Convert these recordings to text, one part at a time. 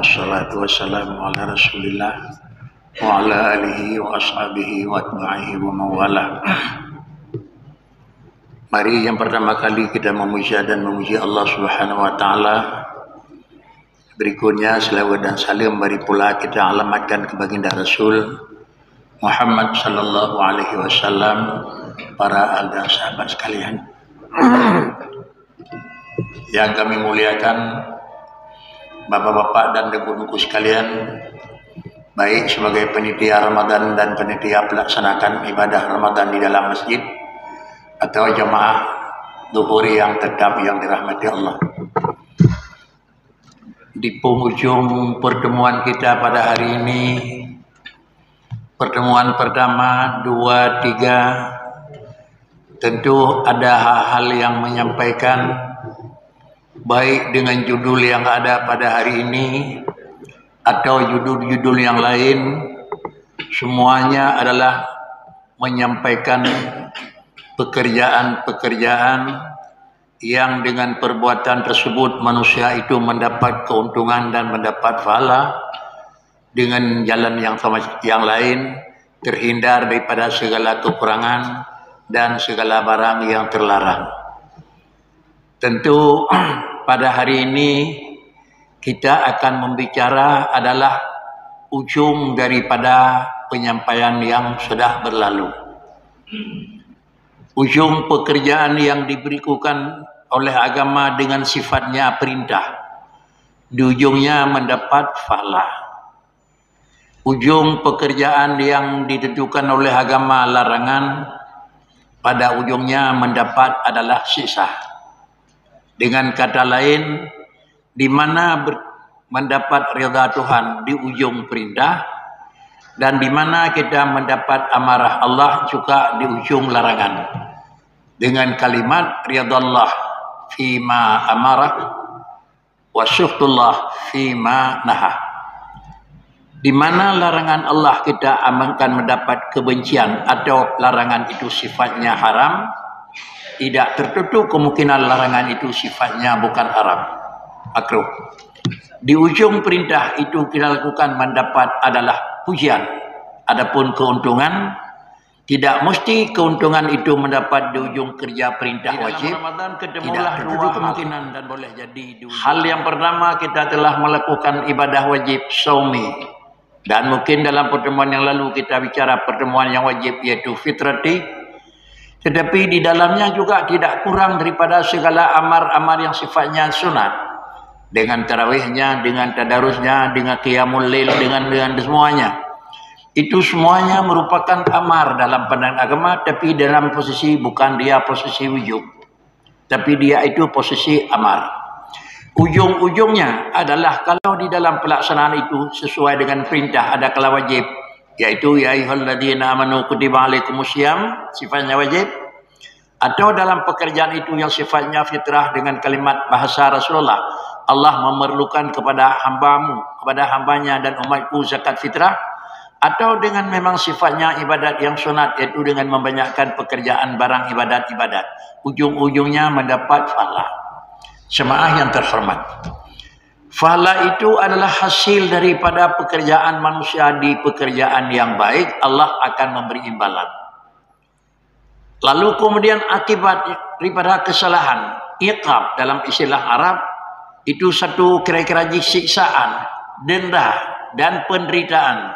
wassalatu wassalamu ala rasulillah wa ala alihi wa ashabihi wa atba'ihi wa mawalah. Mari yang pertama kali kita memuji dan memuji Allah Subhanahu wa taala. Berikutnya selawat dan salam mari pula kita alamatkan ke baginda Rasul Muhammad sallallahu alaihi wasallam, para ahli dan sahabat sekalian yang kami muliakan, bapak-bapak dan ibu-ibu sekalian, baik sebagai panitia Ramadan dan panitia pelaksanakan ibadah Ramadan di dalam masjid atau jamaah zuhur yang tetap yang dirahmati Allah. Di penghujung pertemuan kita pada hari ini, pertemuan pertama, 2, 3, tentu ada hal-hal yang menyampaikan, baik dengan judul yang ada pada hari ini atau judul-judul yang lain, semuanya adalah menyampaikan pekerjaan-pekerjaan yang dengan perbuatan tersebut manusia itu mendapat keuntungan dan mendapat pahala, dengan jalan yang lain terhindar daripada segala kekurangan dan segala barang yang terlarang. Tentu pada hari ini kita akan membicara adalah ujung daripada penyampaian yang sudah berlalu. Ujung pekerjaan yang diberikan oleh agama dengan sifatnya perintah, di ujungnya mendapat pahala. Ujung pekerjaan yang ditentukan oleh agama larangan, pada ujungnya mendapat adalah siksa. Dengan kata lain, di mana mendapat ridha Tuhan di ujung perintah, dan di mana kita mendapat amarah Allah juga di ujung larangan. Dengan kalimat ridallah fima amarah wa syuhtullah fima nahah. Di mana larangan Allah kita akan mendapat kebencian atau larangan itu sifatnya haram, tidak tertutup kemungkinan larangan itu sifatnya bukan haram, makruh. Di ujung perintah itu kita lakukan mendapat adalah pujian. Adapun keuntungan, tidak mesti keuntungan itu mendapat di ujung kerja perintah wajib. Tidak tertutup kemungkinan dan boleh jadi. Hal yang pertama, kita telah melakukan ibadah wajib saumi. Dan mungkin dalam pertemuan yang lalu kita bicara pertemuan yang wajib yaitu fitrati. Tetapi di dalamnya juga tidak kurang daripada segala amar-amar yang sifatnya sunat. Dengan tarawihnya, dengan tadarusnya, dengan qiyamul lail, dengan semuanya. Itu semuanya merupakan amar dalam pandangan agama, tapi dalam posisi bukan dia posisi wujub, tapi dia itu posisi amar. Ujung-ujungnya adalah kalau di dalam pelaksanaan itu sesuai dengan perintah ada kala wajib, yaitu ya ayyuhalladzina amanu kutiba alaikumusiyam, sifatnya wajib, atau dalam pekerjaan itu yang sifatnya fitrah dengan kalimat bahasa Rasulullah, Allah memerlukan kepada hambamu, kepada hambanya dan umatku zakat fitrah, atau dengan memang sifatnya ibadat yang sunat, yaitu dengan membanyakkan pekerjaan barang ibadat-ibadat, ujung-ujungnya mendapat pahala. Jemaah yang terhormat, pahala itu adalah hasil daripada pekerjaan manusia di pekerjaan yang baik, Allah akan memberi imbalan. Lalu kemudian akibat daripada kesalahan, iqab dalam istilah Arab, itu satu kira-kira siksaan, denda dan penderitaan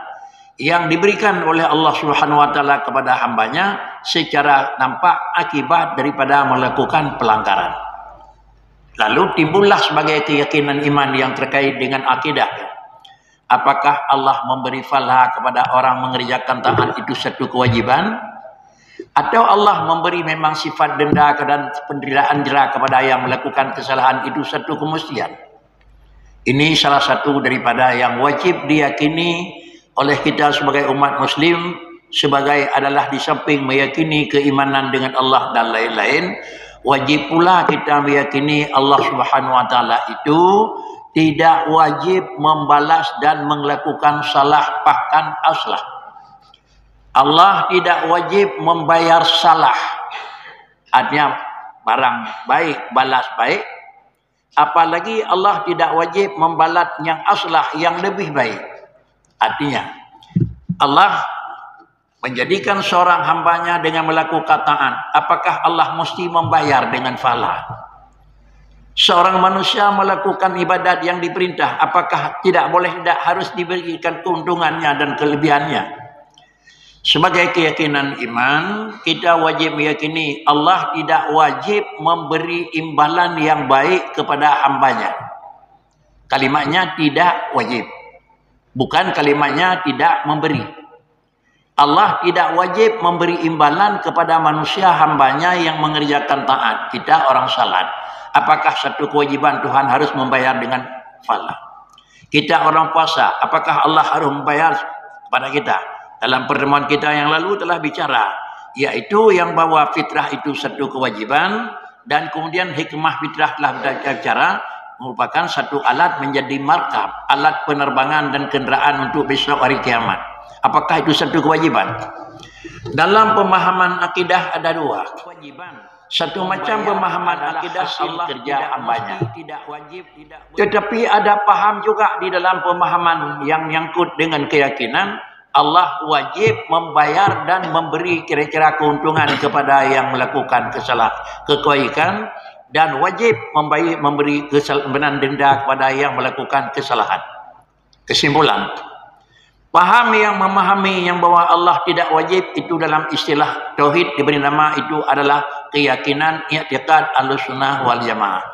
yang diberikan oleh Allah Subhanahu wa taala kepada hambanya secara nampak akibat daripada melakukan pelanggaran. Lalu timbullah sebagai keyakinan iman yang terkait dengan akidah. Apakah Allah memberi pahala kepada orang mengerjakan taat itu satu kewajiban? Atau Allah memberi memang sifat denda dan penderitaan jera kepada yang melakukan kesalahan itu satu kemestian? Ini salah satu daripada yang wajib diyakini oleh kita sebagai umat muslim, sebagai adalah di samping meyakini keimanan dengan Allah dan lain-lain, wajib pula kita meyakini Allah Subhanahu wa taala itu tidak wajib membalas dan melakukan salah bahkan aslah. Allah tidak wajib membayar salah. Artinya barang baik balas baik, Apalagi Allah tidak wajib membalat yang aslah, yang lebih baik. Artinya, Allah menjadikan seorang hambanya dengan melakukan taat. Apakah Allah mesti membayar dengan pahala? Seorang manusia melakukan ibadat yang diperintah, apakah tidak boleh, tidak harus diberikan keuntungannya dan kelebihannya? Sebagai keyakinan iman, kita wajib meyakini Allah tidak wajib memberi imbalan yang baik kepada hambanya. Kalimatnya tidak wajib. Bukan kalimatnya tidak memberi. Allah tidak wajib memberi imbalan kepada manusia hambanya yang mengerjakan taat. Kita orang salat. Apakah satu kewajiban Tuhan harus membayar dengan pahala? Kita orang puasa. Apakah Allah harus membayar kepada kita? Dalam pertemuan kita yang lalu telah bicara, yaitu yang bahwa fitrah itu satu kewajiban, dan kemudian hikmah fitrah telah bicara merupakan satu alat menjadi markab, alat penerbangan dan kenderaan untuk besok hari kiamat. Apakah itu satu kewajiban? Dalam pemahaman akidah ada dua kewajiban. Satu macam pemahaman akidah Allah kerja hambanya, tidak wajib, tidak boleh. Tetapi ada paham juga di dalam pemahaman yang nyangkut dengan keyakinan Allah wajib membayar dan memberi kira-kira keuntungan kepada yang melakukan kebaikan, dan wajib memberi kesalahan denda kepada yang melakukan kesalahan. Kesimpulan, paham yang memahami yang bahwa Allah tidak wajib itu dalam istilah tauhid diberi nama itu adalah keyakinan i'tiqad Ahlussunnah wal Jamaah.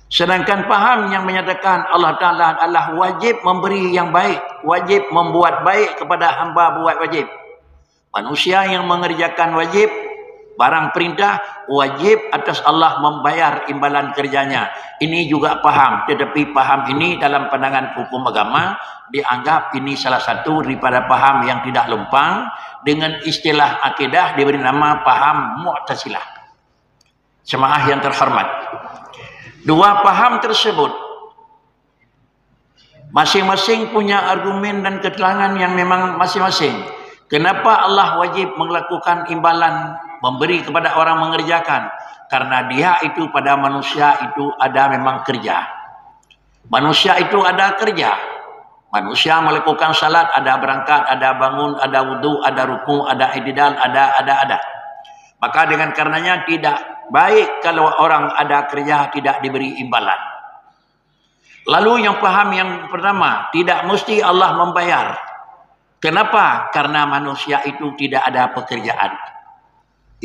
Sedangkan paham yang menyatakan Allah Ta'ala adalah wajib memberi yang baik, wajib membuat baik kepada hamba buat wajib. Manusia yang mengerjakan wajib, barang perintah, wajib atas Allah membayar imbalan kerjanya. Ini juga paham, tetapi paham ini dalam pandangan hukum agama dianggap ini salah satu daripada paham yang tidak lempang. Dengan istilah akidah diberi nama paham Mu'tazilah. Jemaah yang terhormat, dua paham tersebut masing-masing punya argumen dan keterangan yang memang masing-masing. Kenapa Allah wajib melakukan imbalan, memberi kepada orang mengerjakan? Karena dia itu pada manusia itu ada memang kerja. Manusia itu ada kerja. Manusia melakukan salat, ada berangkat, ada bangun, ada wudu, ada ruku, ada i'tidal, ada. Maka dengan karenanya tidak baik kalau orang ada kerja tidak diberi imbalan. Lalu yang paham yang pertama, tidak mesti Allah membayar. Kenapa? Karena manusia itu tidak ada pekerjaan.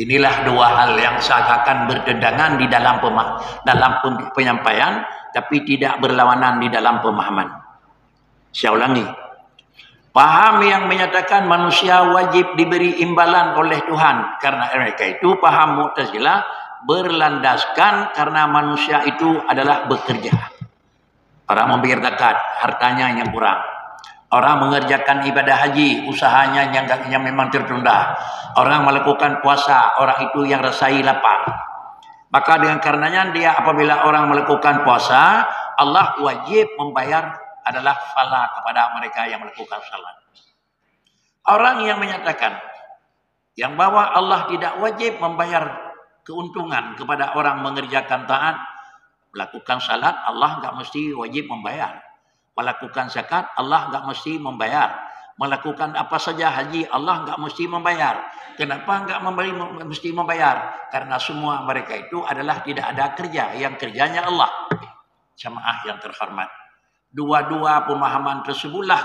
Inilah dua hal yang seakan bertentangan di dalam penyampaian, tapi tidak berlawanan di dalam pemahaman. Saya ulangi. Paham yang menyatakan manusia wajib diberi imbalan oleh Tuhan, karena mereka itu paham Mu'tazilah berlandaskan karena manusia itu adalah bekerja. Orang membayar zakat, hartanya yang kurang. Orang mengerjakan ibadah haji, usahanya yang memang tertunda. Orang melakukan puasa, orang itu yang rasai lapar. Maka dengan karenanya dia apabila orang melakukan puasa, Allah wajib membayar adalah pahala kepada mereka yang melakukan salat. Orang yang menyatakan yang bahwa Allah tidak wajib membayar keuntungan kepada orang mengerjakan taat, melakukan salat Allah enggak mesti wajib membayar. Melakukan zakat Allah enggak mesti membayar. Melakukan apa saja haji Allah enggak mesti membayar. Kenapa enggak mesti membayar? Karena semua mereka itu adalah tidak ada kerja, yang kerjanya Allah. Jamaah yang terhormat, dua-dua pemahaman tersebutlah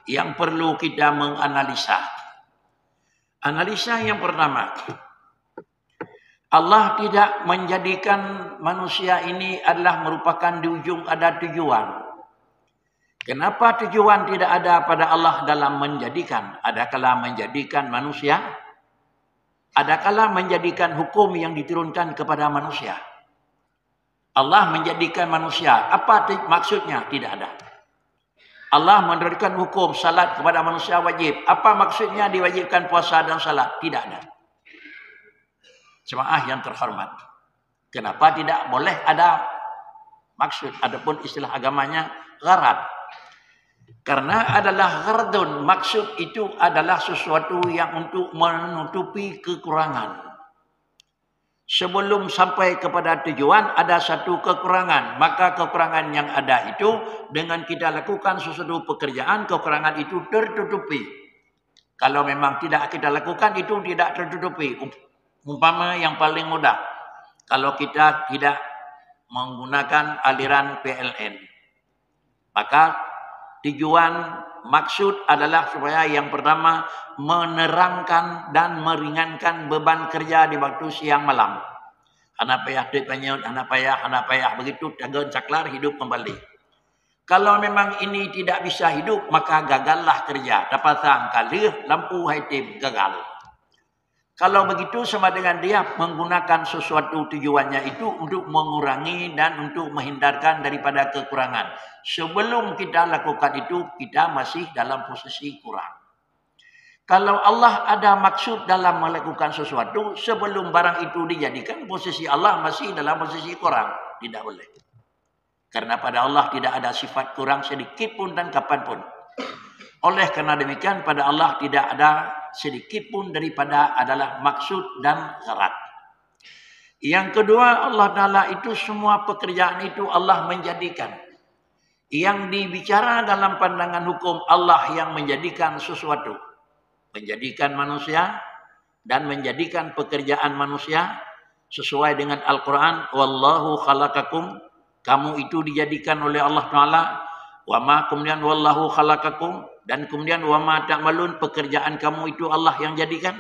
yang perlu kita menganalisa. Analisa yang pertama, Allah tidak menjadikan manusia ini adalah merupakan di ujung ada tujuan. Kenapa tujuan tidak ada pada Allah dalam menjadikan? Adakala menjadikan manusia, adakala menjadikan hukum yang diturunkan kepada manusia. Allah menjadikan manusia, apa maksudnya? Tidak ada. Allah menurunkan hukum salat kepada manusia wajib. Apa maksudnya diwajibkan puasa dan salat? Tidak ada. Jemaah yang terhormat, kenapa tidak boleh ada maksud? Adapun istilah agamanya gharad. Karena adalah ghardun, maksud itu adalah sesuatu yang untuk menutupi kekurangan. sebelum sampai kepada tujuan ada satu kekurangan. Maka kekurangan yang ada itu dengan kita lakukan sesuatu pekerjaan, kekurangan itu tertutupi. Kalau memang tidak kita lakukan itu tidak tertutupi. Umpama yang paling mudah, kalau kita tidak menggunakan aliran PLN, maka tujuan maksud adalah supaya yang pertama menerangkan dan meringankan beban kerja di waktu siang malam. Anak payah duit banyak, anak payah begitu dagang caklar hidup kembali. Kalau memang ini tidak bisa hidup, maka gagallah kerja. Dapatkan kali lampu high-tip gagal. Kalau begitu sama dengan dia menggunakan sesuatu tujuannya itu untuk mengurangi dan untuk menghindarkan daripada kekurangan. Sebelum kita lakukan itu, kita masih dalam posisi kurang. Kalau Allah ada maksud dalam melakukan sesuatu, sebelum barang itu dijadikan, posisi Allah masih dalam posisi kurang. Tidak boleh. Karena pada Allah tidak ada sifat kurang sedikit pun dan kapanpun. Oleh karena demikian pada Allah tidak ada sedikit pun daripada adalah maksud dan syarat. Yang kedua, Allah Ta'ala itu semua pekerjaan itu Allah menjadikan. Yang dibicara dalam pandangan hukum Allah yang menjadikan sesuatu. Menjadikan manusia dan menjadikan pekerjaan manusia sesuai dengan Al-Quran. Wallahu khalaqakum. Kamu itu dijadikan oleh Allah Ta'ala. Wa ma kemudian wallahu khalaqakum. Dan kemudian wa ma ta'malun, pekerjaan kamu itu Allah yang jadikan.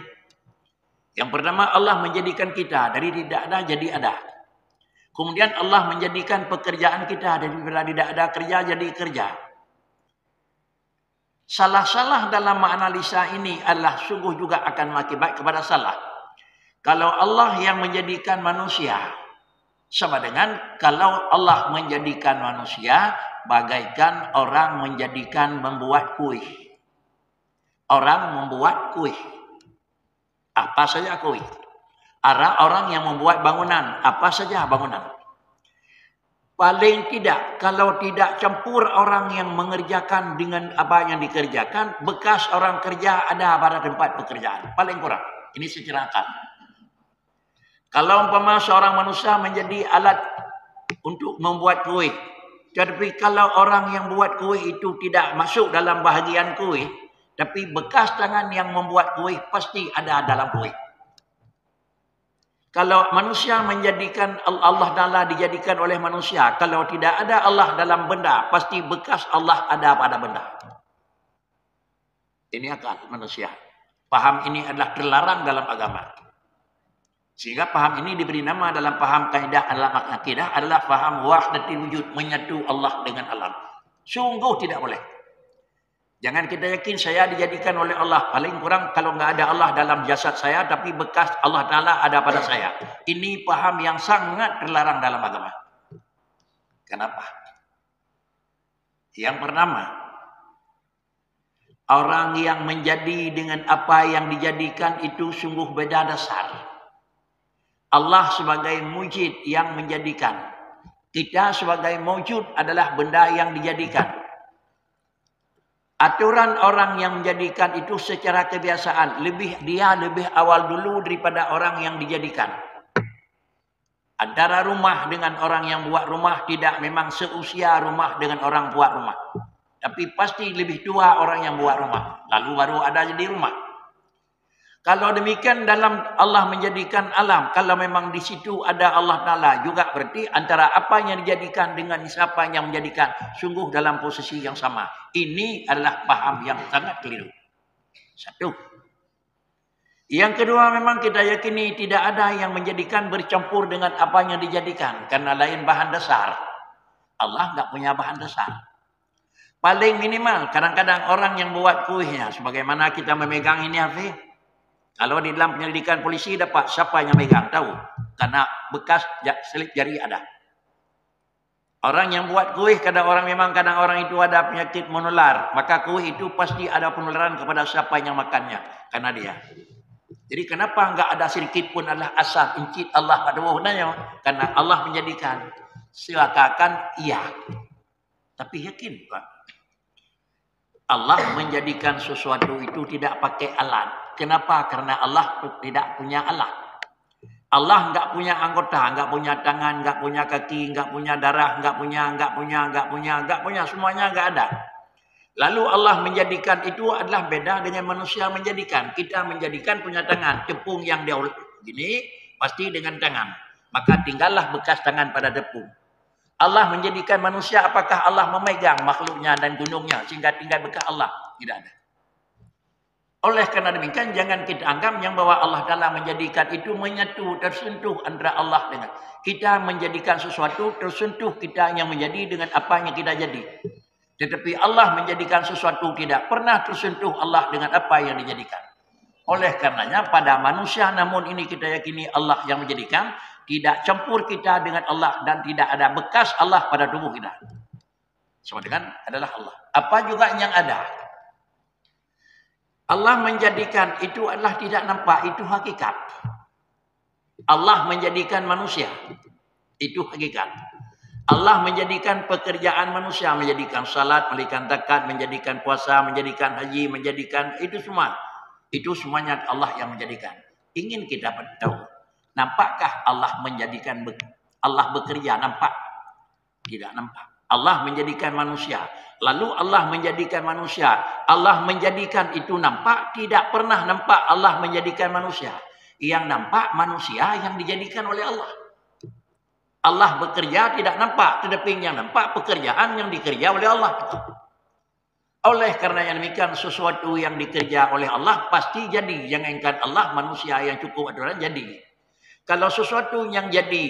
Yang pertama Allah menjadikan kita dari tidak ada jadi ada. Kemudian Allah menjadikan pekerjaan kita dari tidak ada kerja jadi kerja. Salah-salah dalam menganalisa ini adalah sungguh juga akan mengakibat kepada salah. Kalau Allah yang menjadikan manusia sama dengan kalau Allah menjadikan manusia bagaikan orang membuat kuih. Orang membuat kuih. Apa saja kuih. Orang yang membuat bangunan. Apa saja bangunan. Paling tidak, kalau tidak campur orang yang mengerjakan dengan apa yang dikerjakan, bekas orang kerja ada pada tempat pekerjaan. Paling kurang. Ini secara akal. Kalau umpama seorang manusia menjadi alat untuk membuat kuih. Tapi kalau orang yang buat kuih itu tidak masuk dalam bahagian kuih, tapi bekas tangan yang membuat kuih pasti ada dalam kuih. Kalau manusia menjadikan Allah Ta'ala dijadikan oleh manusia, kalau tidak ada Allah dalam benda, pasti bekas Allah ada pada benda. Ini akal manusia. Paham ini adalah terlarang dalam agama. Sehingga paham ini diberi nama dalam paham kaidah dalam akidah adalah paham wahdatul wujud, menyatu Allah dengan alam. Sungguh tidak boleh. Jangan kita yakin saya dijadikan oleh Allah. Paling kurang kalau nggak ada Allah dalam jasad saya, tapi bekas Allah Ta'ala ada pada saya. Ini paham yang sangat terlarang dalam agama. Kenapa? Yang pertama, orang yang menjadi dengan apa yang dijadikan itu sungguh beda dasar. Allah sebagai mujid yang menjadikan. Kita sebagai mewujud adalah benda yang dijadikan. Aturan orang yang menjadikan itu secara kebiasaan. Dia lebih awal dulu daripada orang yang dijadikan. Antara rumah dengan orang yang buat rumah tidak memang seusia rumah dengan orang buat rumah. Tapi pasti lebih tua orang yang buat rumah. Lalu baru ada jadi rumah. Kalau demikian dalam Allah menjadikan alam, kalau memang di situ ada Allah Ta'ala juga berarti antara apa yang dijadikan dengan siapa yang menjadikan sungguh dalam posisi yang sama. Ini adalah paham yang sangat keliru. Satu. Yang kedua memang kita yakini tidak ada yang menjadikan bercampur dengan apa yang dijadikan. Karena lain bahan dasar. Allah nggak punya bahan dasar. Paling minimal kadang-kadang orang yang buat kuihnya. Sebagaimana kita memegang ini Hafiz. Kalau di dalam penyelidikan polisi dapat siapa yang megang, tahu. Karena bekas selip jari ada. Orang yang buat kuih, kadang orang itu ada penyakit menular. Maka kuih itu pasti ada penularan kepada siapa yang makannya. Karena dia. Jadi kenapa enggak ada sedikit pun adalah asal incit Allah pada wahunanya. Karena Allah menjadikan. Silakan iya. Tapi yakin Pak. Allah menjadikan sesuatu itu tidak pakai alat. Kenapa? Karena Allah tidak punya alat. Allah enggak punya anggota, enggak punya tangan, enggak punya kaki, enggak punya darah, enggak punya, semuanya enggak ada. Lalu Allah menjadikan itu adalah beda dengan manusia menjadikan. Kita menjadikan punya tangan, tepung yang dia gini pasti dengan tangan. Maka tinggallah bekas tangan pada tepung. Allah menjadikan manusia, apakah Allah memegang makhluknya dan gunungnya sehingga tinggal bekas Allah? Tidak ada. Oleh karena demikian jangan kita anggap yang bahwa Allah Ta'ala menjadikan itu menyatu, tersentuh antara Allah dengan kita menjadikan sesuatu, tersentuh kita yang menjadi dengan apa yang kita jadi. Tetapi Allah menjadikan sesuatu tidak pernah tersentuh Allah dengan apa yang dijadikan. Oleh karenanya pada manusia namun ini kita yakini Allah yang menjadikan, tidak campur kita dengan Allah dan tidak ada bekas Allah pada tubuh kita. Sama dengan adalah Allah. Apa juga yang ada? Allah menjadikan itu adalah tidak nampak, itu hakikat. Allah menjadikan manusia, itu hakikat. Allah menjadikan pekerjaan manusia, menjadikan salat, menjadikan zakat, menjadikan puasa, menjadikan haji, menjadikan itu semua. Itu semuanya Allah yang menjadikan. Ingin kita tahu, nampakkah Allah menjadikan Allah bekerja? Nampak? Tidak nampak. Allah menjadikan manusia. Lalu Allah menjadikan manusia. Allah menjadikan itu nampak, tidak pernah nampak Allah menjadikan manusia. Yang nampak manusia yang dijadikan oleh Allah. Allah bekerja tidak nampak, tetapi yang nampak pekerjaan yang dikerja oleh Allah. Oleh karena yang demikian sesuatu yang dikerja oleh Allah pasti jadi. Jangan ingat Allah manusia yang cukup adalah jadi. Kalau sesuatu yang jadi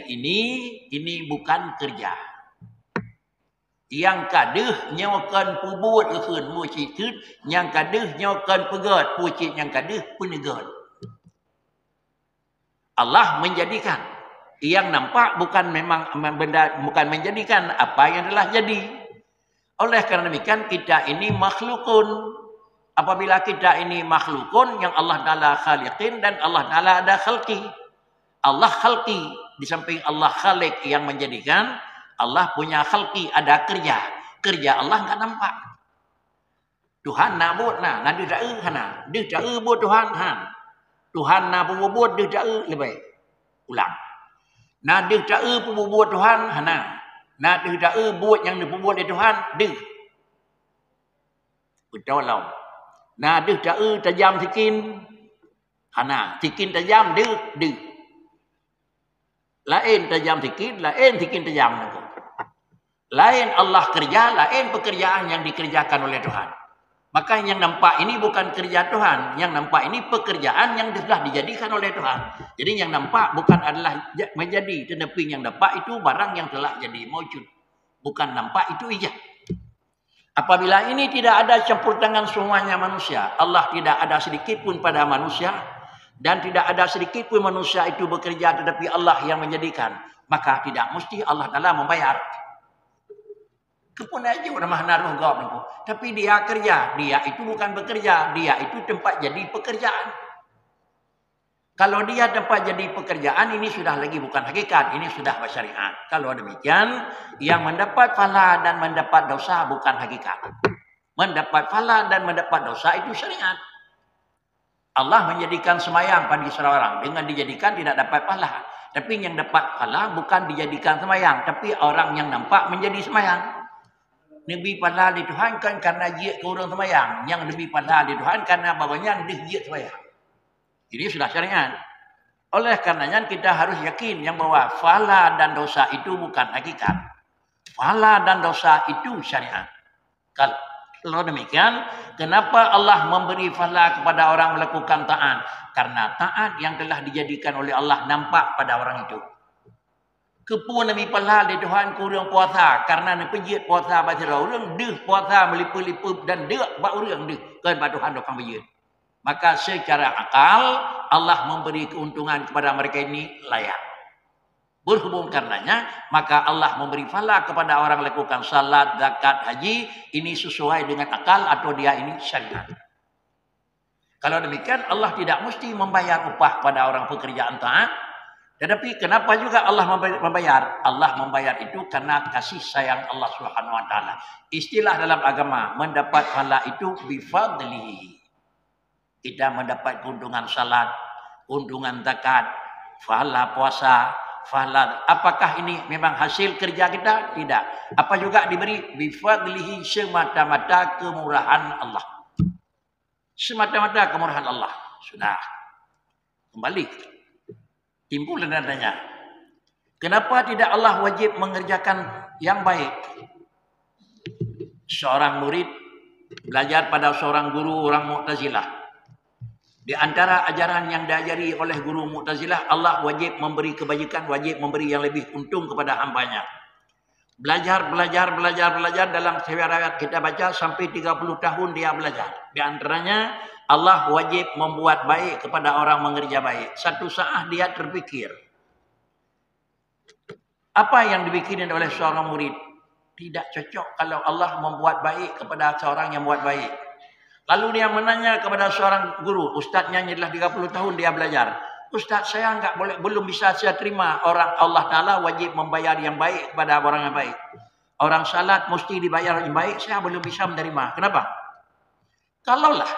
ini bukan kerja. Yang kaduh nyawakan pubut ikun mucikut, yang kaduh nyawakan pegat, pucit yang kaduh penegat. Allah menjadikan. Yang nampak bukan memang benda, bukan menjadikan apa yang telah jadi. Oleh karena demikian kita ini makhlukun. Apabila kita ini makhlukun yang Allah Ta'ala khaliqin dan Allah Ta'ala ada khalqi. Allah khalqi. Di samping Allah khaliq yang menjadikan, Allah punya khalqi, ada kerja. Kerja Allah enggak nampak. Tuhan nak buat nah dia tak hana. Dia tak buat Tuhan han. Tuhan nak buat dia tak lebih. Ulang. Nah dia tak buat Tuhan hana. Nah dia tak buat yang dia buat di Tuhan dia. Betul lah. Nah dia tak tajam tikin hana. Tikin tajam dia. Lain tajam tikin, lain tikin tajam. Lain Allah kerja, lain pekerjaan yang dikerjakan oleh Tuhan. Maka yang nampak ini bukan kerja Tuhan. Yang nampak ini pekerjaan yang telah dijadikan oleh Tuhan. Jadi yang nampak bukan adalah menjadi. Tetapi yang nampak itu barang yang telah jadi wujud. Bukan nampak itu ijab. Apabila ini tidak ada campur tangan semuanya manusia. Allah tidak ada sedikit pun pada manusia. Dan tidak ada sedikit pun manusia itu bekerja. Tetapi Allah yang menjadikan. Maka tidak mesti Allah Ta'ala membayar. Kepun aja udah mah naruh gawat niku. Tapi dia kerja, dia itu bukan bekerja, dia itu tempat jadi pekerjaan. Kalau dia tempat jadi pekerjaan ini sudah lagi bukan hakikat, ini sudah syariat. Kalau demikian, yang mendapat pahala dan mendapat dosa bukan hakikat. Mendapat pahala dan mendapat dosa itu syariat. Allah menjadikan semayang pada seorang dengan dijadikan tidak dapat pahala. Tapi yang dapat pahala bukan dijadikan semayang, tapi orang yang nampak menjadi semayang. Lebih pahala di Tuhan kan karena dia ke orang semayang. Yang lebih pahala di Tuhan karena bawanya dia semayang. Ini sudah syariat. Oleh karenanya kita harus yakin yang bahwa pahala dan dosa itu bukan hakikat. Pahala dan dosa itu syariat. Kalau demikian, kenapa Allah memberi pahala kepada orang melakukan taat? Karena taat yang telah dijadikan oleh Allah nampak pada orang itu. Kepun Nabi pahala di Tuhan kurang puasa karena ni pejit puasa bagi orang deh puasa melipu-lipu dan dia buat orang deh kan pada Tuhan dokang pejit. Maka secara akal Allah memberi keuntungan kepada mereka ini layak. Berhubung karenanya maka Allah memberi pahala kepada orang lakukan salat, zakat, haji ini sesuai dengan akal atau dia ini syariat. Kalau demikian Allah tidak mesti membayar upah pada orang pekerjaan taat. Tetapi kenapa juga Allah membayar? Allah membayar itu karena kasih sayang Allah Subhanahu Wa Taala. Istilah dalam agama mendapat pahala itu bifadlihi. Kita mendapat keuntungan salat, keuntungan zakat, Pahala puasa, pahala. Apakah ini memang hasil kerja kita? Tidak. Apa juga diberi bifadlihi, semata-mata kemurahan Allah. Semata-mata kemurahan Allah. Sudah. Kembali. Timbul nadanya. Kenapa tidak Allah wajib mengerjakan yang baik? Seorang murid belajar pada seorang guru orang Mu'tazilah. Di antara ajaran yang diajari oleh guru Mu'tazilah, Allah wajib memberi kebajikan, wajib memberi yang lebih untung kepada hambanya. Belajar dalam riwayat kita baca sampai 30 tahun dia belajar. Di antaranya Allah wajib membuat baik kepada orang mengerja baik. Satu saat dia terpikir, apa yang dibikirin oleh seorang murid tidak cocok kalau Allah membuat baik kepada seorang yang buat baik. Lalu dia menanya kepada seorang guru, ustaznya adalah 30 tahun dia belajar. Ustaz, saya belum bisa saya terima orang Allah Ta'ala wajib membayar yang baik kepada orang yang baik. Orang salat mesti dibayar yang baik, saya belum bisa menerima. Kenapa? Kalaulah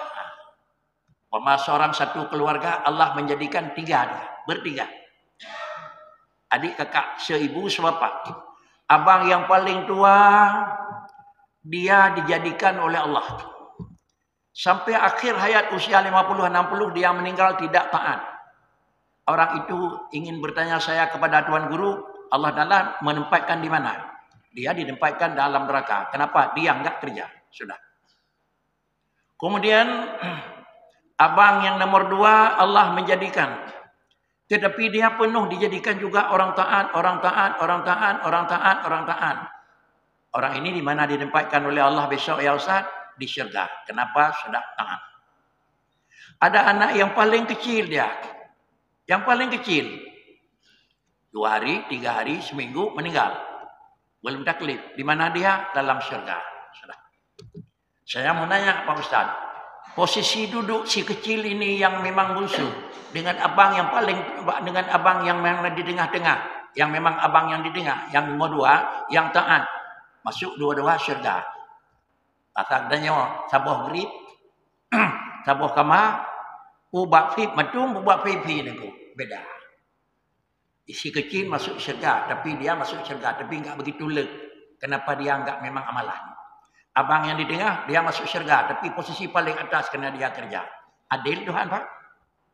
seorang satu keluarga Allah menjadikan bertiga. Adik, kakak, seibu, sebapak. Abang yang paling tua, dia dijadikan oleh Allah. Sampai akhir hayat usia 50-60 dia meninggal tidak taat. Orang itu ingin bertanya saya kepada Tuan Guru, Allah Ta'ala menempatkan di mana? Dia ditempatkan dalam neraka. Kenapa? Dia enggak kerja. Sudah. Kemudian abang yang nomor 2 Allah menjadikan. Tetapi dia penuh dijadikan juga orang taat. Orang ini di mana ditempatkan oleh Allah besok ya Ustaz? Di syurga. Kenapa? Sudah taat. Ada anak yang paling kecil dia. Yang paling kecil. 2 hari, 3 hari, seminggu meninggal. Belum taklif. Di mana dia? Dalam syurga. Sudah. Saya mau nanya Pak Ustaz. Posisi duduk si kecil ini yang memang musuh. Dengan abang yang memang di tengah-tengah. Yang memang abang yang di tengah. Yang nomor 2, yang taat. Masuk dua-dua syurga. Atak danyo saboh grip, saboh kama, ubak fip matung, ubak pipi niku beda. Isi kecil masuk syurga, tapi dia masuk syurga, tapi enggak begitu leg. Kenapa dia enggak memang amalan? Abang yang di tengah dia masuk syurga, tapi posisi paling atas karena dia kerja. Adil Tuhan Pak?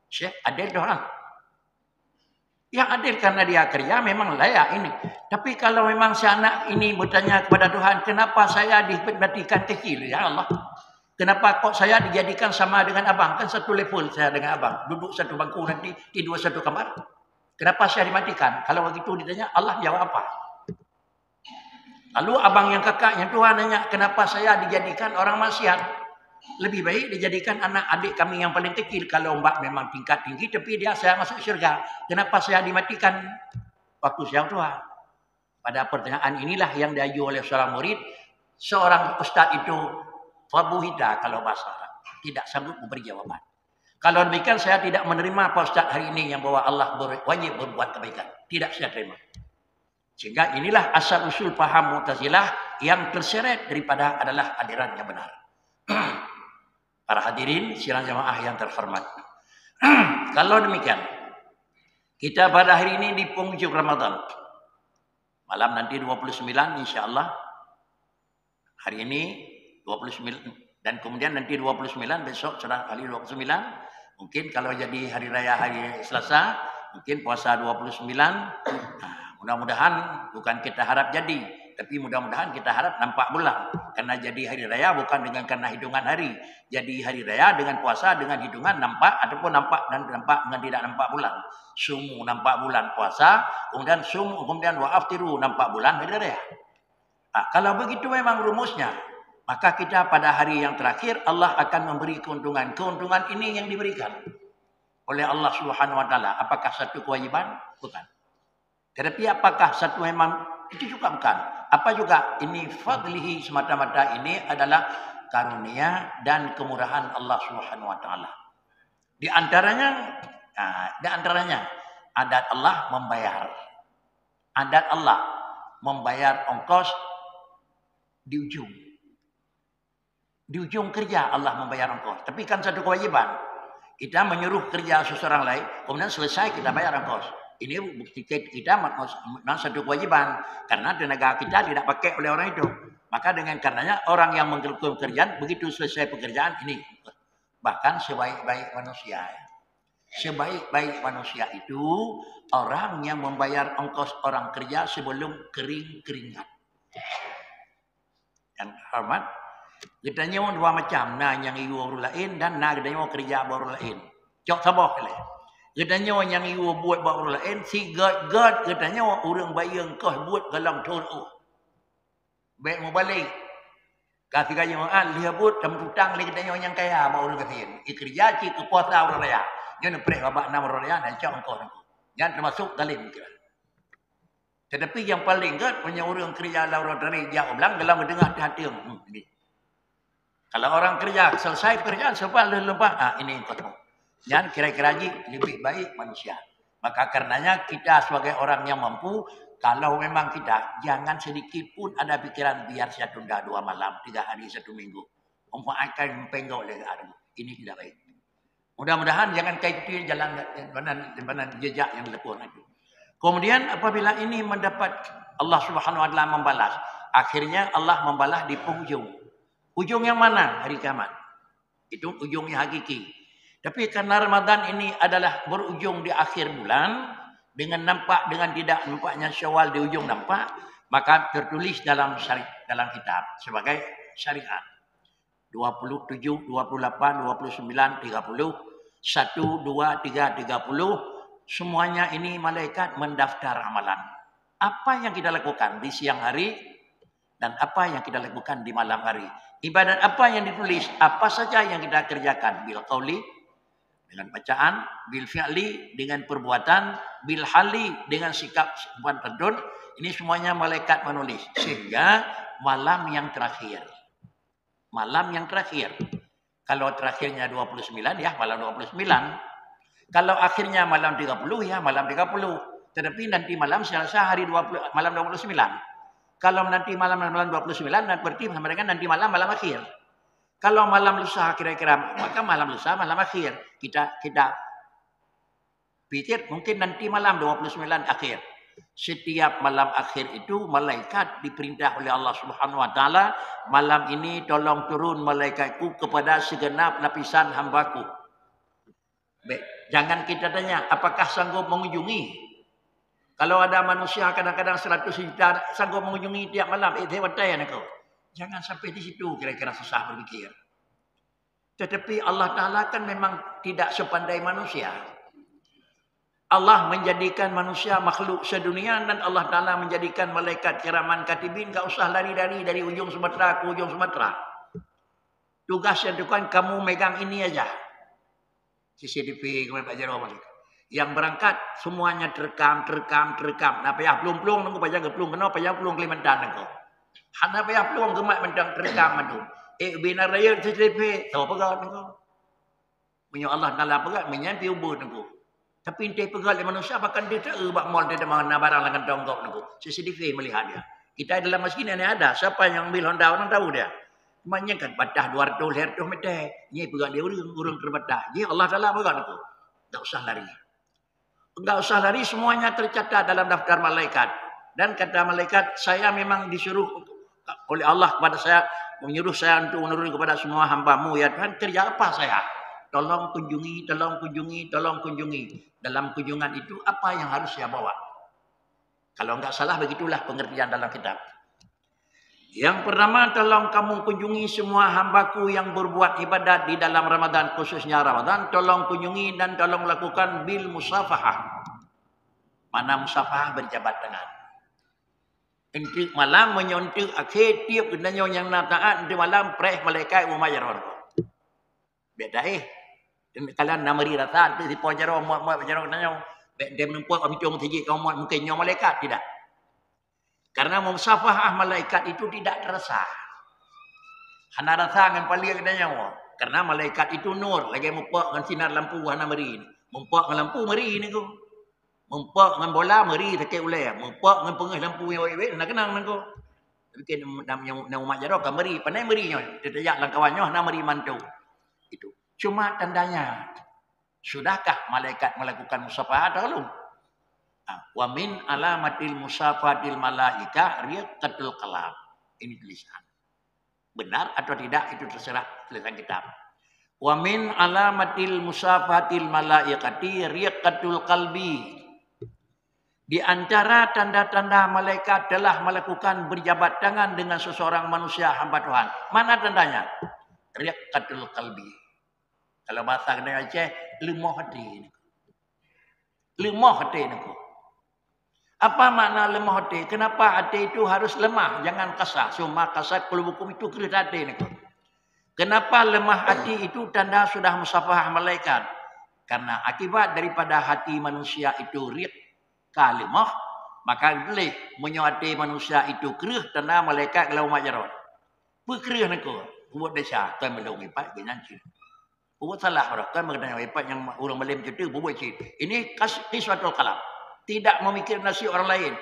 Syekh, adil Tuhan. Yang adil karena dia kerja memang layak ini. Tapi kalau memang si anak ini bertanya kepada Tuhan, kenapa saya dimatikan kecil? Ya Allah. Kenapa kok saya dijadikan sama dengan abang? Kan satu level saya dengan abang. Duduk satu bangku nanti, tidur satu kamar. Kenapa saya dimatikan? Kalau begitu ditanya, Allah jawab apa? Lalu abang yang kakaknya Tuhan nanya, kenapa saya dijadikan orang maksiat? Lebih baik dijadikan anak adik kami yang paling kecil. Kalau mbak memang tingkat tinggi, tapi saya masuk syurga. Kenapa saya dimatikan waktu saya tua? Pada pertanyaan inilah yang diaju oleh seorang murid. Seorang ustaz itu fabuhita kalau bahasa Arab. Tidak sanggup memberi jawaban. Kalau demikian saya tidak menerima Pak Ustaz hari ini yang bahwa Allah wajib berbuat kebaikan. Tidak saya terima. Sehingga inilah asal usul paham Mu'tazilah yang terseret daripada adalah aliran yang benar. Para hadirin sidang jamaah yang terhormat. Kalau demikian, kita pada hari ini di penghujung Ramadan. Malam nanti 29 insya-Allah. Hari ini 29 dan kemudian nanti 29 besok sedang kali 29. Mungkin kalau jadi hari raya hari Selasa, mungkin puasa 29. Mudah-mudahan bukan kita harap jadi, tapi mudah-mudahan kita harap nampak bulan. Karena jadi hari raya bukan karena hitungan hari. Jadi hari raya dengan puasa dengan hitungan nampak ataupun nampak dengan tidak nampak bulan. Sumu nampak bulan puasa, kemudian sumu kemudian wa'aftiru nampak bulan hari raya. Kalau begitu memang rumusnya, maka kita pada hari yang terakhir Allah akan memberi keuntungan. Keuntungan ini yang diberikan oleh Allah Subhanahu wa taala. Apakah satu kewajiban? Bukan. Tetapi apakah satu memang itu juga bukan. Apa juga ini fadlihi semata-mata ini adalah karunia dan kemurahan Allah Subhanahu wa taala. Di antaranya adat Allah membayar. Adat Allah membayar ongkos di ujung. Di ujung kerja Allah membayar ongkos. Tapi kan satu kewajiban. Kita menyuruh kerja seseorang lain, kemudian selesai kita bayar ongkos. Ini bukti kita satu kewajiban. Karena tenaga kita tidak pakai oleh orang itu. Maka dengan karenanya orang yang melakukan pekerjaan, begitu selesai pekerjaan ini. Bahkan sebaik-baik manusia. Sebaik-baik manusia itu orang yang membayar ongkos orang kerja sebelum kering-keringat. Yang hormat, kita nyawa dua macam. Nah yang iu orang lain dan nah kita nyawa kerja orang lain. Cok sabah boleh. Kita nyawa yang iu buat orang lain, si gad kita nyawa orang bayang kau buat galang turu. Baik mau balik. Kasih kaya nyawa lihat buat tam tutang lagi kita nyawa yang kaya bawa orang kasihan. Kerja cik kepuasa orang raya. Jangan prek babak nama orang raya dan cok engkau. Jangan termasuk dalim kira. Tetapi yang paling gad punya orang kerja orang dari jauh belang dalam mendengar hati ini. Kalau orang kerja selesai pekerjaan sebab lepas ini engkau tahu. Dan kira-kira lebih baik manusia. Maka karenanya kita sebagai orang yang mampu, kalau memang kita jangan sedikit pun ada pikiran biar saya tunda 2 malam, 3 hari, 1 minggu. Akan penggau oleh hari. Ini tidak baik. Mudah-mudahan jangan kayak itu jalan jejak yang dilakukan itu. Kemudian apabila ini mendapat Allah Subhanahu Wa Taala membalas, akhirnya Allah membalas di penghujung. Ujung yang mana? Hari kiamat. Itu ujungnya hakiki. Tapi karena Ramadan ini adalah berujung di akhir bulan, dengan tidak nampaknya Syawal di ujung nampak, maka tertulis dalam kitab sebagai syariat. 27, 28, 29, 30, 1, 2, 3, 30, semuanya ini malaikat mendaftar amalan. Apa yang kita lakukan di siang hari dan apa yang kita lakukan di malam hari. Ibadat apa yang ditulis, apa saja yang kita kerjakan bil qauli dengan bacaan, bil fi'li dengan perbuatan, bil hali dengan sikap pantun, ini semuanya malaikat menulis. Sehingga malam yang terakhir. Kalau terakhirnya 29 ya malam 29. Kalau akhirnya malam 30 ya malam 30. Tetapi nanti malam selasa hari 20, malam 29. Kalau nanti malam 29 berarti sama dengan nanti malam akhir. Kalau malam lusa kira-kira maka malam lusa malam akhir. Kita pikir mungkin nanti malam 29 akhir. Setiap malam akhir itu malaikat diperintah oleh Allah Subhanahu Wa Taala, malam ini tolong turun malaikatku kepada segenap lapisan hambaku. Baik, jangan kita tanya apakah sanggup mengunjungi. Kalau ada manusia kadang-kadang 100 juta sanggup mengunjungi tiap malam, hebatnya kau. Jangan sampai di situ kira-kira susah berpikir. Tetapi Allah Ta'ala kan memang tidak sepandai manusia. Allah menjadikan manusia makhluk sedunia dan Allah Ta'ala menjadikan malaikat kiraman katibin. Tak usah lari-lari dari ujung Sumatera ke ujung Sumatera. Tugas yang tuan kamu megang ini aja. CCTV kemudian Pak Jero yang berangkat semuanya terekam. Nah payah pelung-pelung nunggu payah pelung kenapa payah pelung Kalimantan nunggu. Hana payah pelung gemak mendang terekam itu. Bina raya CCTV tahu pegat nunggu. Punya Allah Taala pegat menyampi ubur nunggu. Tapi entah pegat oleh manusia bahkan dia tak bak mal dia mana barang dengan tonggok nunggu. CCTV melihat dia. Kita dalam masjid ini ada. Siapa yang ambil Honda orang tahu dia. Maknanya kan batah 200 hertuh meter. Ini pegat dia urung terbatah. Dia Allah Taala pegat nunggu. Tak usah lari. Enggak usah lari, semuanya tercatat dalam daftar malaikat. Dan kata malaikat, saya memang disuruh oleh Allah kepada saya, menyuruh saya untuk menurun kepada semua hamba-Mu ya Tuhan. Kerja apa saya? Tolong kunjungi. Dalam kunjungan itu apa yang harus saya bawa? Kalau enggak salah begitulah pengertian dalam kitab. Yang pertama, tolong kamu kunjungi semua hambaku yang berbuat ibadat di dalam Ramadan, khususnya Ramadan. Tolong kunjungi dan tolong lakukan bil musafahah. Mana musafahah berjabat tangan. Untuk malam menyontek akhir tiap gendanya yang nataan di malam preh malaikat umayar orang. Beda kalian namari rasa di pojaro muat pojaro gendanya. Dia menumpuk amicung tinggi kau muat mungkin nyawa malaikat tidak. Karena musafahah malaikat itu tidak terasa. Hana rasa dengan paling gendanya. Karena malaikat itu nur lagi mumpuk dengan sinar lampu hana meri. Mumpuk dengan lampu meri ni ko. Mumpuk dengan bola meri sakit ulai. Mumpuk dengan pengeh lampu yang wei nak kenang nang ko. Bikin nama mak jaro kan meri, pandai merinya. Dia tajak langkawannya nak meri mantu. Itu. Cuma tandanya Sudahkah malaikat melakukan musafahat atau belum? Wa min alamatil musafahatil malaika riqatul kalam. Ini tulisan. Benar atau tidak itu terserah tulisan kitab. Wa min alamatil musafahatil malaikati riqatul qalbi. Di antara tanda-tanda malaikat telah melakukan berjabat tangan dengan seseorang manusia hamba Tuhan. Mana tandanya? Riqatul qalbi. Kalau bahasa kena Aceh, lemah hati. Lemah hati niku. Apa makna lemah hati? Kenapa hati itu harus lemah? Jangan kasar. Cuma kasar kalau hukum itu kerja hati niku. Kenapa lemah hati itu tanda sudah musafahah malaikat? Karena akibat daripada hati manusia itu kalimah, maka boleh menyuati manusia itu kerih tanda malaikat kalau majaron. Berkerih niku. Buat desa kan belum ipat binanci. Buat salah orang kan mengenai ipat yang orang malam cerita buat cerita. Ini qiswatul kalam. Tidak memikir nasib orang lain.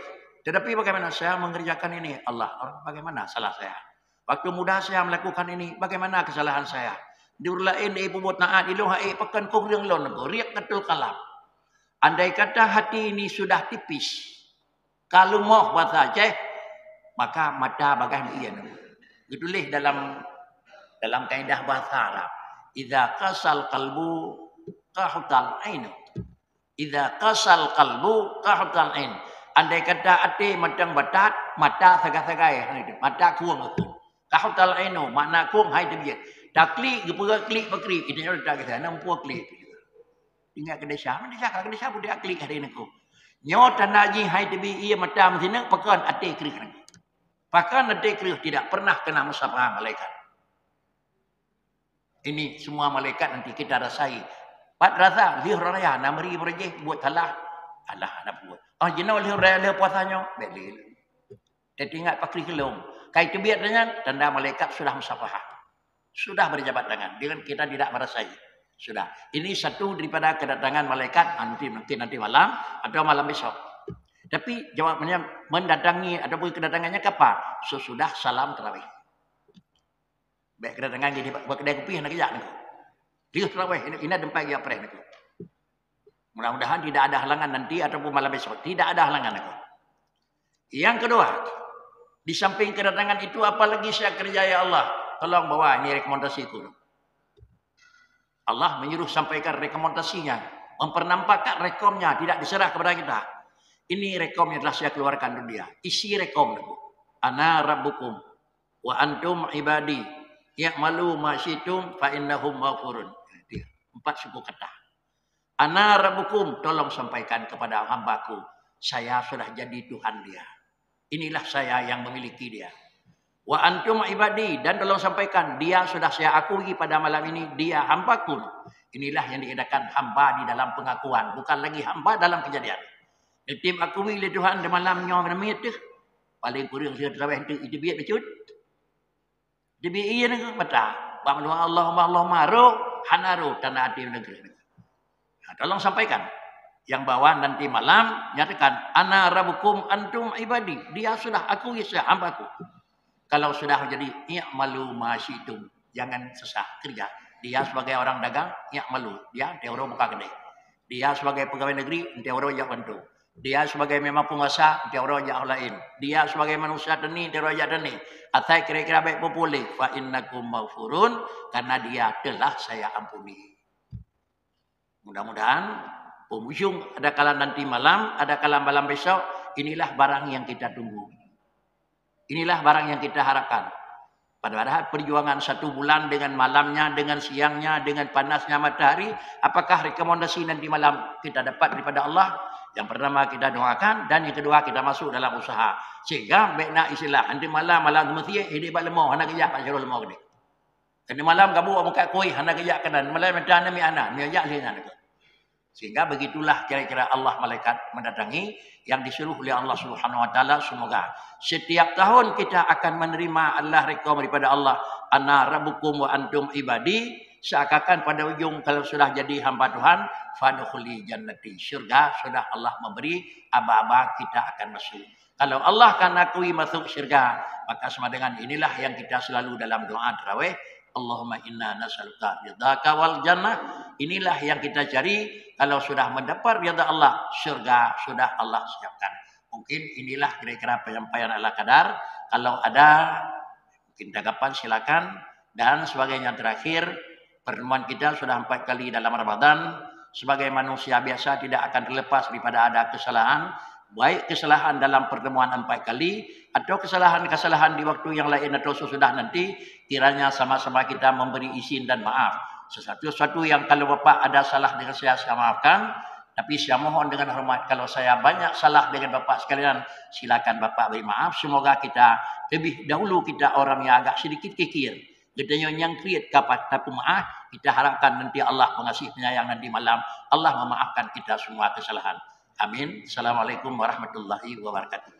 Tetapi bagaimana saya mengerjakan ini? Allah, bagaimana salah saya? Waktu muda saya melakukan ini, bagaimana kesalahan saya? Diurlain ibu buat naat iluha pakan kau yang lon riqatul kalam. Andai kata hati ini sudah tipis, kalau mau bahasa Aceh, maka mata bagai iyan. Itulah dalam kaidah bahasa Arab. Idza qasal qalbu qahutal ain. Idza qasal qalbu qahutal ain. Andai kata hati macam batat, mata sagai-sagai, mata kuang aku. Qahutal ainu, makna kuang hai dia. Tak klik, klik bekri, itu nya tak kita, nampu klik. Ingat kedai Syah, mana cakap kedai Syah budak klik hari ni ko. Nyo tanda ji hai tebi ia macam sini pakan ate krik ni. Pakan ate krik tidak pernah kena musafah malaikat. Ini semua malaikat nanti kita rasai. Pat rasa lih raya namri berje buat salah. Allah nak buat. Oh jina lih raya lih puasanya belil. Jadi ingat pakri kelom. Kai tebiat dengan tanda malaikat sudah musafah. Sudah berjabat tangan dengan kita tidak merasai. Sudah. Ini satu daripada kedatangan malaikat nanti malam atau malam besok. Tapi jawabnya mendatangi ataupun kedatangannya kapan? Sesudah salam tarawih. Baik kedatangan jadi buat kedai kopi hendak kejak niku. Dia tarawih ini dempai ya pre niku. Mudah-mudahan tidak ada halangan nanti ataupun malam besok. Tidak ada halangan niku. Yang kedua, di samping kedatangan itu apalagi saya kerja ya Allah. Tolong bawa ini rekomendasiku. Allah menyuruh sampaikan rekomendasinya. Mempernampakkan rekomnya. Tidak diserah kepada kita. Ini rekomnya telah saya keluarkan dunia. Isi rekom. Ana rabbukum. Wa antum ibadi. Ya'malu ma syitum fa innahum maghfurun. 4 suku kata. Ana rabbukum. Tolong sampaikan kepada hambaku. Saya sudah jadi Tuhan dia. Inilah saya yang memiliki dia. Wa antum ibadi, dan tolong sampaikan dia sudah saya akui pada malam ini dia hambaku. Inilah yang dikatakan hamba di dalam pengakuan, bukan lagi hamba dalam kejadian. Tim akui oleh Tuhan di malamnya namanya itu paling kurang saya terawih itu biar becut. Dia iya nak mata. Bang doa Allahumma ro hanaru tanah hati negeri. Nah, tolong sampaikan. Yang bawah nanti malam nyatakan ana rabbukum antum ibadi. Dia sudah akui saya hambaku. Kalau sudah menjadi i'malu ma syi'tum, jangan sesah kerja. Dia sebagai orang dagang, i'malu, dia orang buka kedai. Dia sebagai pegawai negeri, orang yang bantu. Dia sebagai memang penguasa, orang yang lain. Dia sebagai manusia tani, orang yang tani. Atau kira-kira baik populer, fa innakum maghfurun, karena dia telah saya ampuni. Mudah-mudahan penghujung ada kala nanti malam, ada kala malam besok, inilah barang yang kita tunggu. Inilah barang yang kita harapkan. Padahal perjuangan 1 bulan dengan malamnya, dengan siangnya, dengan panasnya matahari, apakah rekomendasi nanti malam kita dapat daripada Allah? Yang pertama kita doakan, dan yang kedua kita masuk dalam usaha. Sehingga baiklah istilah, nanti malam mesti hidup lemah, hendak kejap Pak Syarul lemah gede. Nanti malam kamu muka koi, hendak kejap kanan, malam macam ni anak, ni ajak lihat nak. Sehingga begitulah kira-kira Allah malaikat mendatangi yang disuruh oleh Allah Subhanahu wa taala. Semoga setiap tahun kita akan menerima Allah rekom daripada Allah, ana rabbukum wa antum ibadi. Seakan pada ujung kalau sudah jadi hamba Tuhan, fadkhuli jannati, syurga sudah Allah memberi, aba-aba kita akan masuk. Kalau Allah akan akui masuk syurga, maka sama dengan inilah yang kita selalu dalam doa tarawih. Allahumma inna nas'aluka ridhaka wal jannah. Inilah yang kita cari. Kalau sudah mendapat ridha Allah, syurga sudah Allah siapkan. Mungkin inilah kira-kira penyampaian ala kadar. Kalau ada mungkin tanggapan silakan. Dan sebagainya terakhir, pertemuan kita sudah 4 kali dalam Ramadan. Sebagai manusia biasa tidak akan terlepas daripada ada kesalahan. Baik kesalahan dalam pertemuan 4 kali atau kesalahan-kesalahan di waktu yang lain atau sesudah nanti, kiranya sama-sama kita memberi izin dan maaf. Sesuatu yang kalau Bapak ada salah dengan saya maafkan, tapi saya mohon dengan hormat kalau saya banyak salah dengan Bapak sekalian, silakan Bapak beri maaf. Semoga kita lebih dahulu kita orang yang agak sedikit kikir. Katanya yang create kapat tapi maaf, kita harapkan nanti Allah pengasih penyayang nanti malam Allah memaafkan kita semua kesalahan. Amin. Assalamualaikum warahmatullahi wabarakatuh.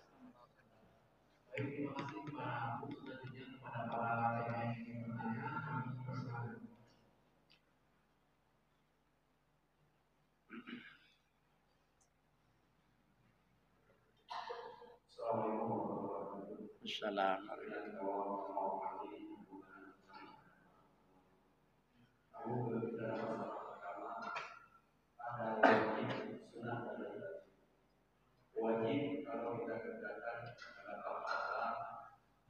Wajib kalau kita kerjakan adalah puasa,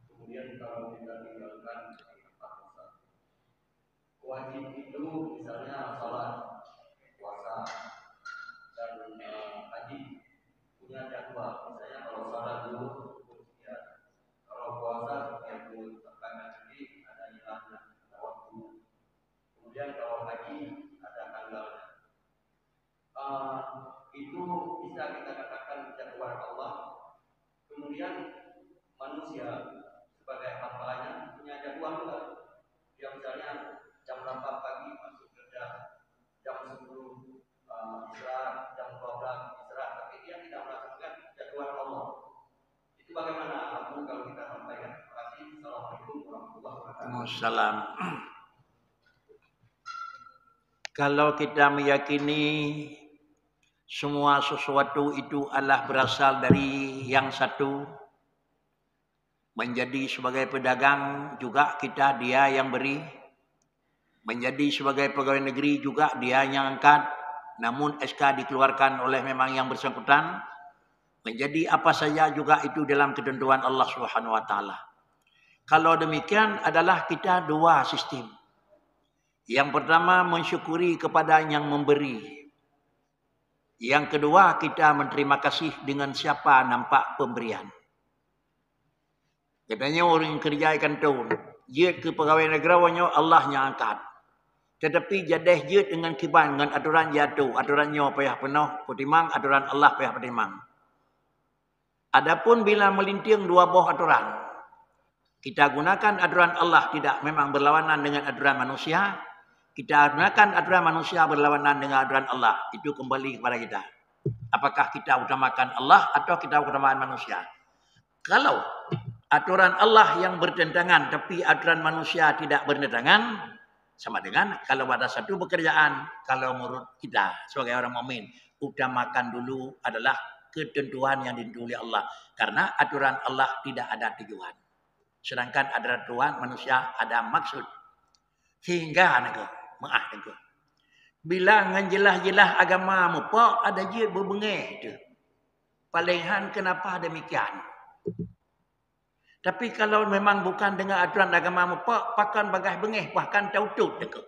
kemudian kalau kita tinggalkan adalah puasa. Wajib itu misalnya salat, puasa, dan haji punya jadwal. Misalnya kalau salat dulu sekian, kalau puasa sekian dulu, tekanan ini ada ilahnya, ada waktu. Kemudian kalau haji ada tanggalnya. Itu bisa kita katakan jadwal Allah. Kemudian manusia sebagai hambanya punya jadwal juga. Dia misalnya jam 8 pagi masuk kerja, jam 10 istirahat, jam 12 istirahat, tapi dia tidak melaksanakan jadwal Allah. Itu bagaimana Abu kalau kita sampaikan? Terima kasih. Assalamualaikum warahmatullahi wabarakatuh. Kalau kita meyakini semua sesuatu itu adalah berasal dari yang satu, menjadi sebagai pedagang juga kita dia yang beri, menjadi sebagai pegawai negeri juga dia yang angkat, namun SK dikeluarkan oleh memang yang bersangkutan, menjadi apa saja juga itu dalam ketentuan Allah Subhanahu wa taala. Kalau demikian adalah kita dua sistem. Yang pertama mensyukuri kepada yang memberi. Yang kedua kita menerima kasih dengan siapa nampak pemberian. Katanya orang kerja ikan tahun, dia ke pegawai negarawannya Allah yang angkat. Tetapi jadeh dia dengan kiban dengan aturan jatuh, aturannya payah penuh petimang, aturan Allah payah petimang. Adapun bila melinting dua buah aturan, kita gunakan aturan Allah tidak memang berlawanan dengan aturan manusia. Kita gunakan aturan manusia berlawanan dengan aturan Allah. Itu kembali kepada kita. Apakah kita utamakan Allah atau kita utamakan manusia? Kalau aturan Allah yang bertentangan tapi aturan manusia tidak bertentangan, sama dengan kalau ada satu pekerjaan, kalau menurut kita sebagai orang mukmin, utamakan dulu adalah ketentuan yang ditentukan oleh Allah. Karena aturan Allah tidak ada tujuan. Sedangkan aturan Tuhan manusia ada maksud. Sehingga maaf negara. Bila nganjelah-jelah agama mupa ada je berbengeh tu. Palingan kenapa demikian? Tapi kalau memang bukan dengan aturan agama mupa, pakan bagai bengeh bahkan tautut dekat.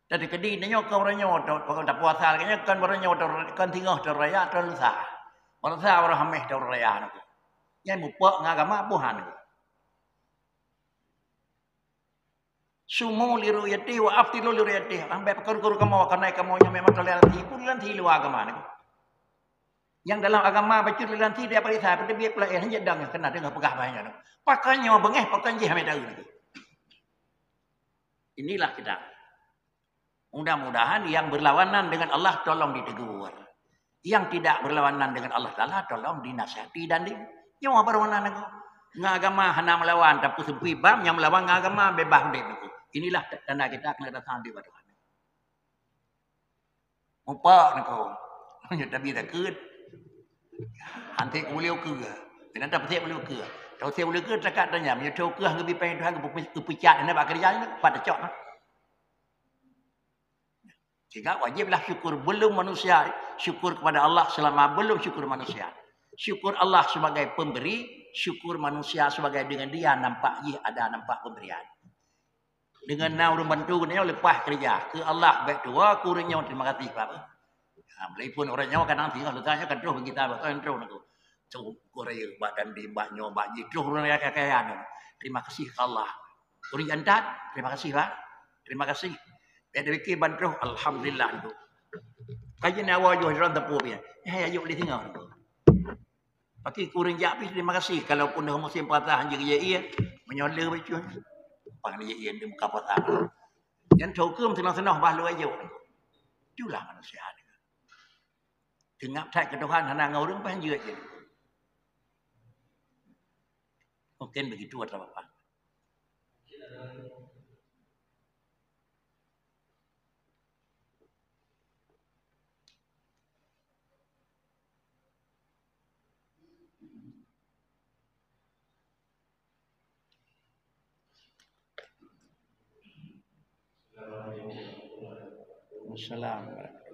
Tadi kedi nanya kau orangnya waktu tak puasa kayaknya kan orangnya kan tinggal teraya terlusa. Orang saya orang hameh teraya nak. Yang mupa ngagama buhan. Sumu liruyati wa aftilu liruyati. Sampai perkara-perkara kamu karena kamunya memang toleransi pun lanti luar agama ni. Yang dalam agama baca toleransi dia pada saya pada biar pelayan hanya dang kena dengar pegah banyak. Pakainya bengeh pakai je hamil tahu ni. Inilah kita. Mudah-mudahan yang berlawanan dengan Allah tolong ditegur. Yang tidak berlawanan dengan Allah Taala tolong dinasihati dan nyawa berlawanan aku. Ngagama hana melawan tapi sepi bam yang melawan ngagama bebas dek aku. Inilah tanda kita kena datang di Tuhan. Mupa aku. Hanya tapi tak kud. Hantik beliau ke. Kenapa tak beliau ke? Tahu saya boleh ke cakap tanya, menyuruh ke lebih pengen Tuhan ke pecat ni bak kerja ni pada cok nah. Sehingga wajiblah syukur belum manusia syukur kepada Allah selama belum syukur manusia. Syukur Allah sebagai pemberi, syukur manusia sebagai dengan dia nampak nampak pemberian. Dengan nak bantu ni lepas kerja ke Allah baik tua kurangnya terima kasih Pak. Melainpun orangnya kadang tinggal letaknya kan terus kita betul terus aku. Cukup Korea badan di mbaknya mbak jitu orang kekayaan. Terima kasih ke Allah. Kurang jantat, terima kasih Pak. Terima kasih. Dia fikir bantu alhamdulillah tu. Kajian awal jo orang tepu dia. Ayo boleh tengok tu. Pakai kurang japis terima kasih kalau pun dah musim patah je ia menyola betul. Pang dia di muka patah. Yang cokum senang-senang bahalu aja. Itulah manusia. Tengap tak ke Tuhan hana ngau pun juga je. Mungkin begitu atau apa? Assalamualaikum.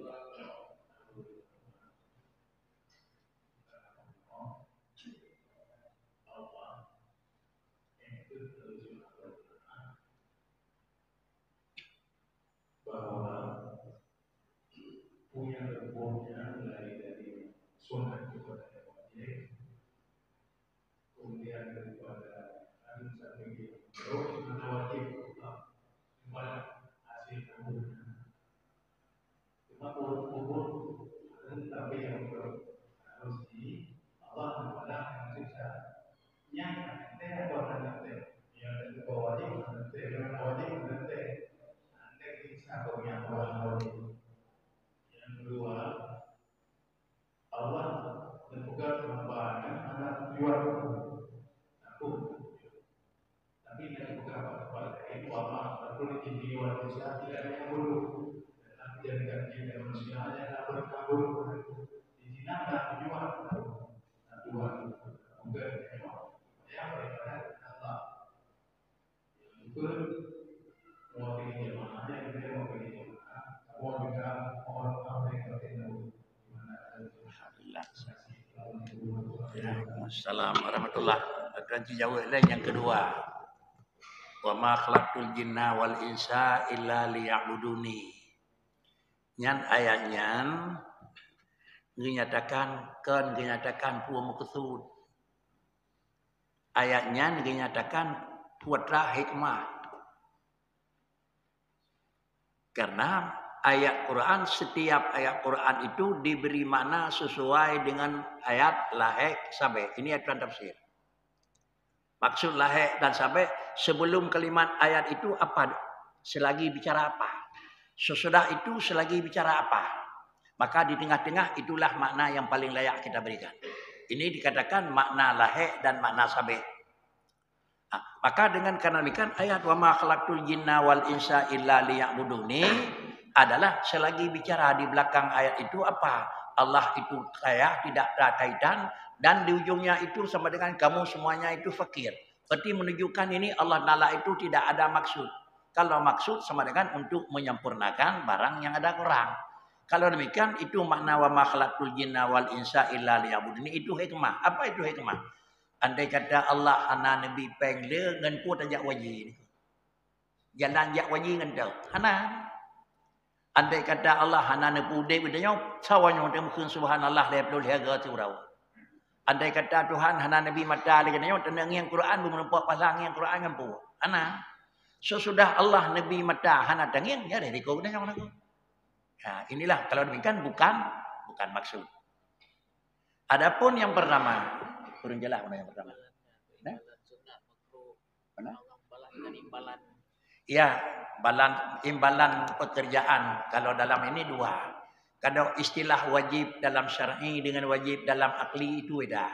Punya reformnya mulai dari sunat kepada wajib, kemudian daripada harus sampai terus mana wajib kepada hasil kabulnya. Cuma kubur tapi yang harus di Allah kepada yang susah. Yang nanti ada nanti yang wajib nanti dengan wajib nanti bisa punya wajib. Kedua, Allah menentukan kemampuannya adalah tujuan aku. Tapi dari beberapa itu Allah perlu dijiwa bisa tidak ada yang buruk. Tapi jadikan dia manusia hanya berkabul. Di sini ada tujuan. Tujuan bukan yang daripada Allah. Yang itu mewakili jemaah yang dia mewakili jemaah. Mohon juga mohon apa yang terjadi. Assalamualaikum warahmatullahi wabarakatuh. Jawab lain yang kedua. Wa ma khalaqtul jinna wal insa illa liya'buduni. Nyan ayatnya dinyatakan puan maksud. Ayatnya dinyatakan putra hikmah. Karena setiap ayat Quran itu diberi makna sesuai dengan ayat lahek sabek. Ini aturan tafsir. Maksud lahek dan sabek sebelum kalimat ayat itu apa? Selagi bicara apa? Sesudah itu selagi bicara apa? Maka di tengah-tengah itulah makna yang paling layak kita berikan. Ini dikatakan makna lahek dan makna sabek. Maka dengan karena demikian ayat wa ma khalaqtul jinna wal insa illa liya'buduni adalah selagi bicara di belakang ayat itu apa? Allah itu kaya, tidak ada kaitan dan di ujungnya itu sama dengan kamu semuanya itu fakir. Berarti menunjukkan ini Allah Ta'ala itu tidak ada maksud. Kalau maksud sama dengan untuk menyempurnakan barang yang ada kurang. Kalau demikian itu makna wa ma khalaqtul jinna wal insa illa liya'buduni itu hikmah. Apa itu hikmah? Andai kata Allah hana nabi pengle ngan ku tajak wajib. Jalan jak wajib ngan tau. Hana. Andai kata Allah hana nepu dek bidanya sawanya untuk mungkin subhanallah lebih harga surau. Andai kata Tuhan hana nabi mata lagi nanya tenang yang Quran belum nampak pasang yang Quran ngampu. Ana. Sesudah Allah nabi mata hana tangin ya dari kau nanya orang tu. Nah, inilah kalau demikian bukan maksud. Adapun yang pertama, kurang jelas mana yang pertama. Nah? Mana? Ya, imbalan pekerjaan. Kalau dalam ini dua. Kalau istilah wajib dalam syar'i dengan wajib dalam akli itu beda.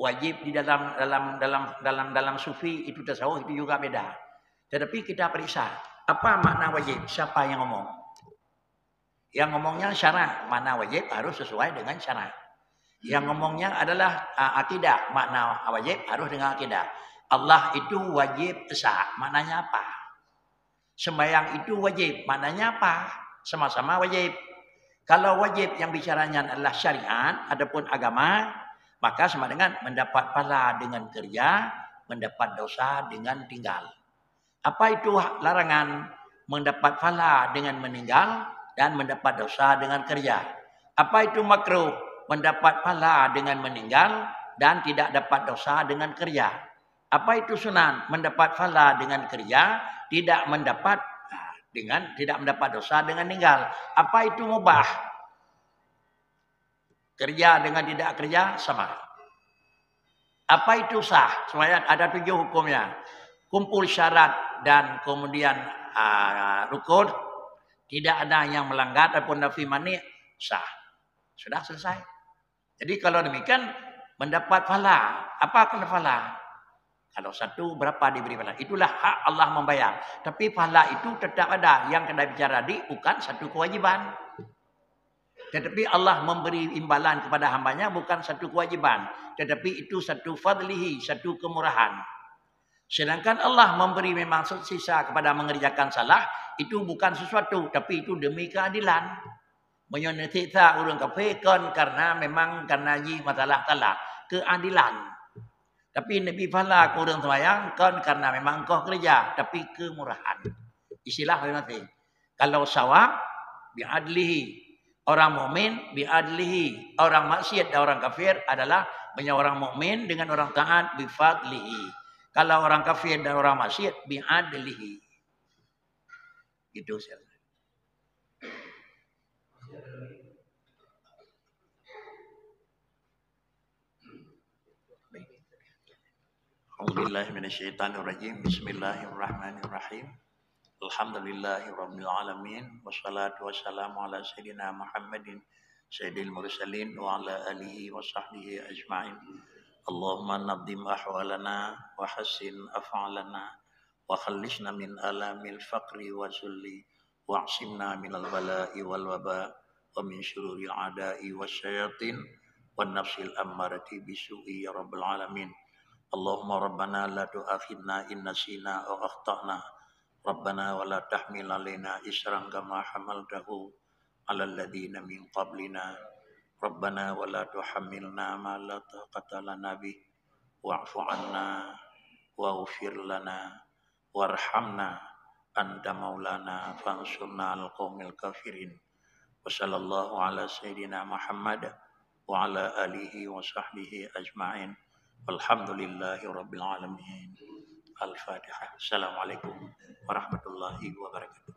Wajib di dalam sufi itu tasawuf itu juga beda. Tetapi kita periksa apa makna wajib? Siapa yang ngomong? Yang ngomongnya syarat. Makna wajib harus sesuai dengan syarat. Yang ngomongnya adalah akidah. Makna wajib harus dengan akidah. Allah itu wajib esa. Maknanya apa? Sembahyang itu wajib. Maknanya apa? Sama-sama wajib. Kalau wajib yang bicaranya adalah syariat, adapun agama, maka sama dengan mendapat pahala dengan kerja, mendapat dosa dengan tinggal. Apa itu larangan? Mendapat pahala dengan meninggal dan mendapat dosa dengan kerja. Apa itu makruh? Mendapat pahala dengan meninggal dan tidak dapat dosa dengan kerja. Apa itu sunan? Mendapat pahala dengan kerja, tidak mendapat dosa dengan meninggal. Apa itu mubah? Kerja dengan tidak kerja sama. Apa itu sah? Semuanya ada 7 hukumnya. Kumpul syarat dan kemudian rukun, tidak ada yang melanggar ataupun nafi mani, sah. Sudah selesai. Jadi kalau demikian mendapat pahala. Apa kena pahala? Kalau satu berapa diberi pahala? Itulah hak Allah membayar. Tapi pahala itu tetap ada. Yang kena bicara bukan satu kewajiban. Tetapi Allah memberi imbalan kepada hambanya bukan satu kewajiban. Tetapi itu satu fadlihi, satu kemurahan. Sedangkan Allah memberi memang sisa kepada mengerjakan salah, itu bukan sesuatu. Tapi itu demi keadilan. Menyonetikta orang kafir karena memang karena masalah talak. Keadilan. Tapi Nabi pahala kurang sembahyang kan karena memang kau kerja. Tapi kemurahan. Istilah nanti. Kalau sawab, bi'adlihi. Orang mukmin bi'adlihi. Orang maksiat dan orang kafir adalah orang mukmin dengan orang taat bifadlihi. Kalau orang kafir dan orang maksiat bi'adlihi. Gitu saja. A'udzubillahi minasyaitonirrajim. Bismillahirrahmanirrahim. Alhamdulillahirabbil alamin wassalatu wassalamu ala sayidina Muhammadin sayyidil mursalin wa ala alihi wa sahbihi ajmain. Allahumma nadhim ahwalana wa hassin af'alana wa khallishna min alamil faqri wa zulli wa'simna minal bala'i wal waba wa min syururil a'da'i wasyayatin wan nafsil ammarati bisu'i ya rabbal alamin. Allahumma rabbana la tu'akhidna in nasina aw akhtana. Rabbana wa la tahmil alaina isran kama hamaltahu ala alladhina min qablina. Rabbana wa la tuhammilna ma la taqata lana bih wa'fu 'anna waghfir lana warhamna anta maulana fansurna 'alal qaumil kafirin. Wa sallallahu ala sayidina Muhammad wa ala alihi wa sahbihi ajma'in. Alhamdulillahi rabbil alamin. Al-Fatihah. Assalamualaikum warahmatullahi wabarakatuh.